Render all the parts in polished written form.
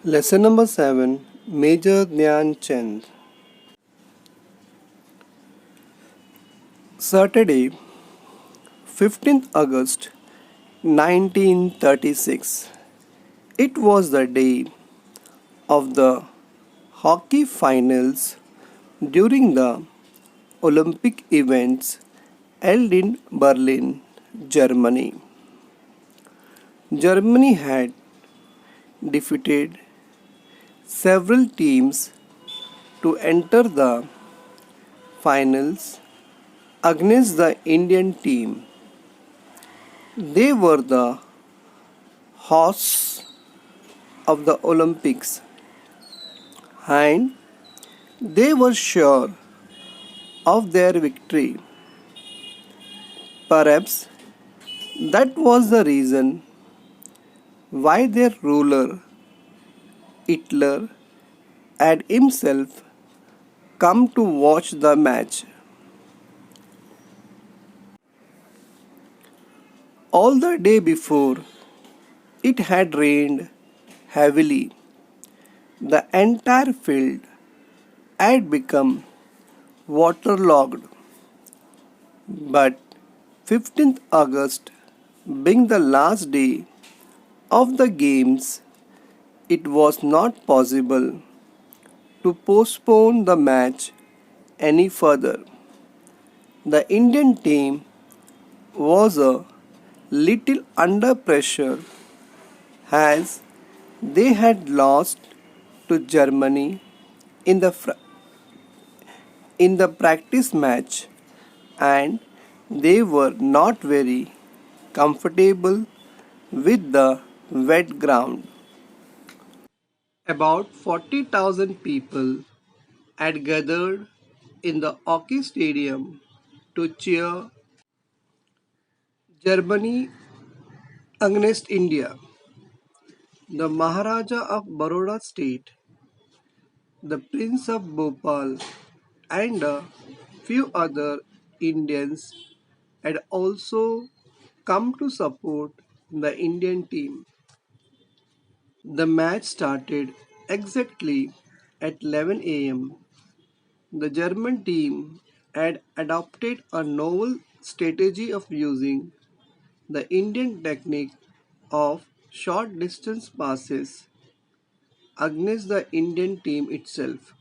Lesson number 7. Major Dhyan Chand. Saturday, 15th August 1936. It was the day of the hockey finals during the Olympic events held in Berlin, Germany. Germany had defeated several teams to enter the finals against the Indian team. They were the hosts of the Olympics and they were sure of their victory. Perhaps that was the reason why their ruler, Hitler, had himself come to watch the match. All the day before, it had rained heavily. The entire field had become waterlogged. But 15th August, being the last day of the games, it was not possible to postpone the match any further. The Indian team was a little under pressure as they had lost to Germany in the practice match and they were not very comfortable with the wet ground. About 40,000 people had gathered in the hockey stadium to cheer Germany against India. The Maharaja of Baroda state, the Prince of Bhopal, and a few other Indians had also come to support the Indian team. The match started exactly at 11 a.m. The German team had adopted a novel strategy of using the Indian technique of short distance passes against the Indian team itself.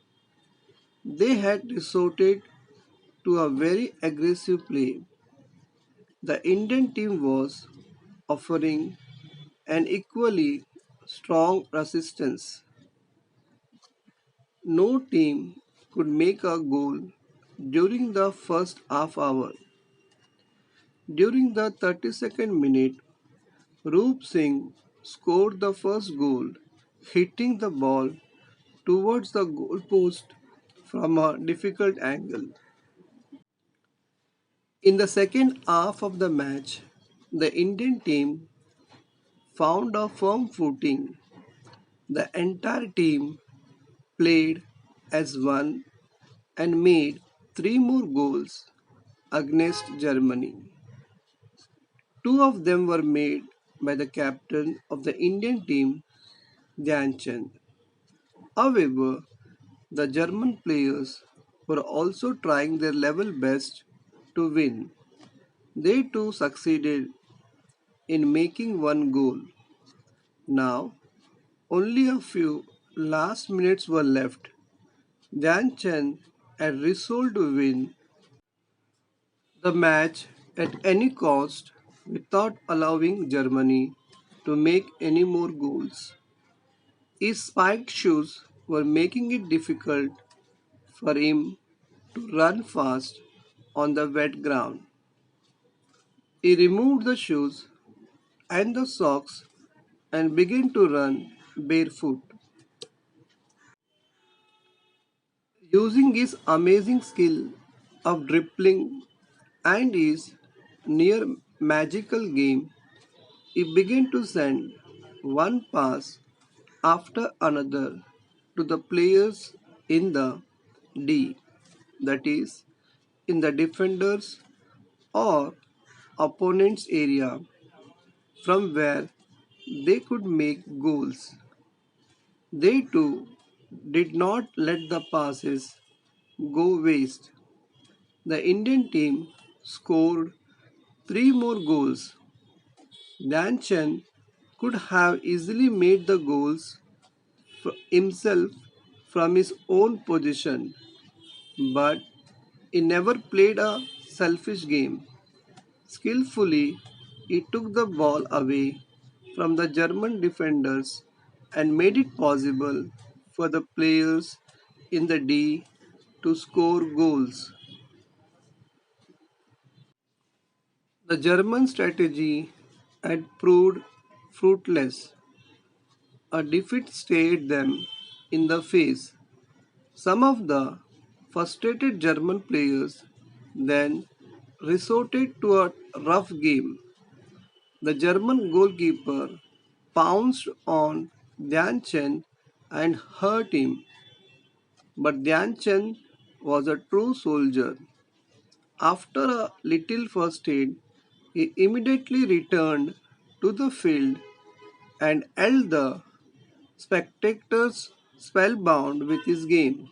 They had resorted to a very aggressive play. The Indian team was offering an equally strong resistance. No team could make a goal during the first half hour. During the 32nd minute, Roop Singh scored the first goal, hitting the ball towards the goalpost from a difficult angle. In the second half of the match, the Indian team found a firm footing. The entire team played as one and made three more goals against Germany. Two of them were made by the captain of the Indian team, Dhyan Chand. However, the German players were also trying their level best to win. They too succeeded in making one goal. Now, only a few last minutes were left. Dhyan Chand had resolved to win the match at any cost without allowing Germany to make any more goals. His spiked shoes were making it difficult for him to run fast on the wet ground. He removed the shoes and the socks and began to run barefoot. Using his amazing skill of dribbling and his near magical game, he began to send one pass after another to the players in the D, that is, in the defenders or opponent's area from where they could make goals. They too did not let the passes go waste. The Indian team scored three more goals. Dhyan Chand could have easily made the goals himself from his own position, but he never played a selfish game. Skillfully, he took the ball away from the German defenders and made it possible for the players in the D to score goals. The German strategy had proved fruitless. A defeat stared them in the face. Some of the frustrated German players then resorted to a rough game. The German goalkeeper pounced on Dhyan Chand and hurt him, but Dhyan Chand was a true soldier. After a little first aid, he immediately returned to the field and held the spectators spellbound with his game.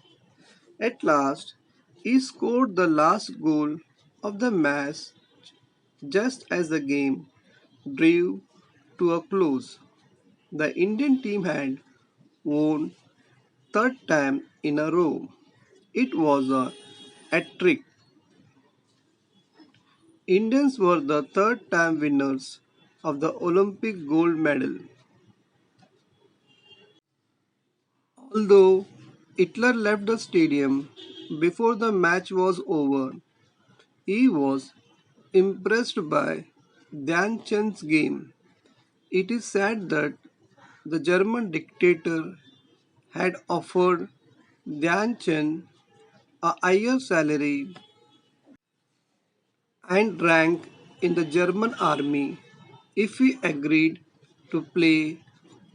At last, he scored the last goal of the match just as the game drew to a close. The Indian team had won third time in a row. It was a hat trick. Indians were the third time winners of the Olympic gold medal. Although Hitler left the stadium before the match was over, he was impressed by Dhyan Chand's game. It is said that the German dictator had offered Dhyan Chand a higher salary and rank in the German army if he agreed to play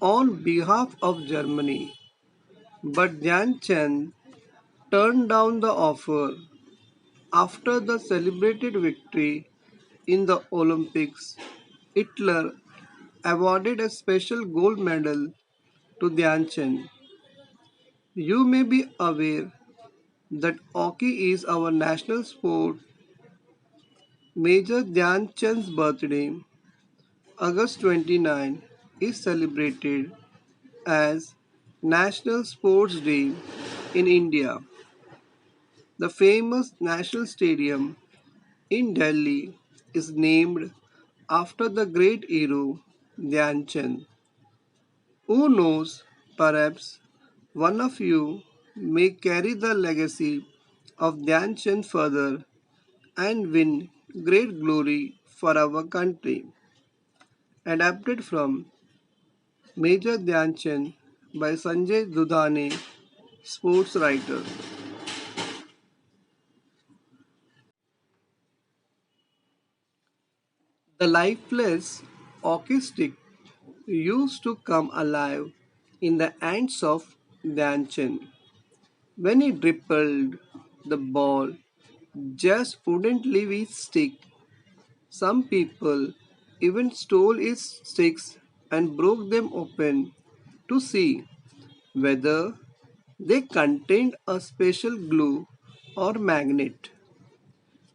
on behalf of Germany. But Dhyan Chand turned down the offer after the celebrated victory in the Olympics. Hitler awarded a special gold medal to Dhyan Chand. You may be aware that hockey is our national sport. Major Dhyan Chand's birthday, August 29, is celebrated as National Sports Day in India. The famous National Stadium in Delhi is named after the great hero Dhyan Chand. Who knows, perhaps one of you may carry the legacy of Dhyan Chand further and win great glory for our country. Adapted from Major Dhyan Chand by Sanjay Dudhane, sports writer. The lifeless hockey stick used to come alive in the hands of Dhyan Chand. When he dribbled, the ball just wouldn't leave his stick. Some people even stole his sticks and broke them open to see whether they contained a special glue or magnet.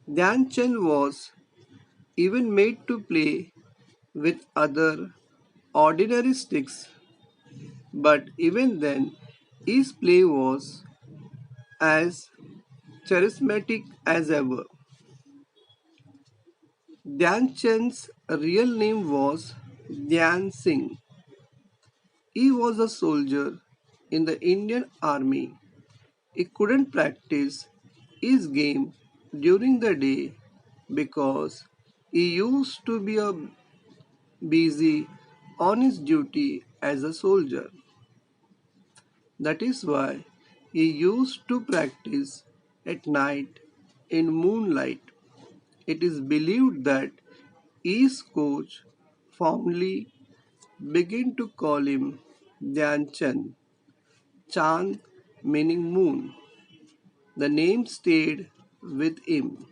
Dhyan Chand was even made to play with other ordinary sticks, but even then his play was as charismatic as ever. Dhyan Chand's real name was Dhyan Singh. He was a soldier in the Indian Army. He couldn't practice his game during the day because he used to be busy on his duty as a soldier. That is why he used to practice at night in moonlight. It is believed that his coach fondly began to call him Dhyan Chand, Chand meaning moon. The name stayed with him.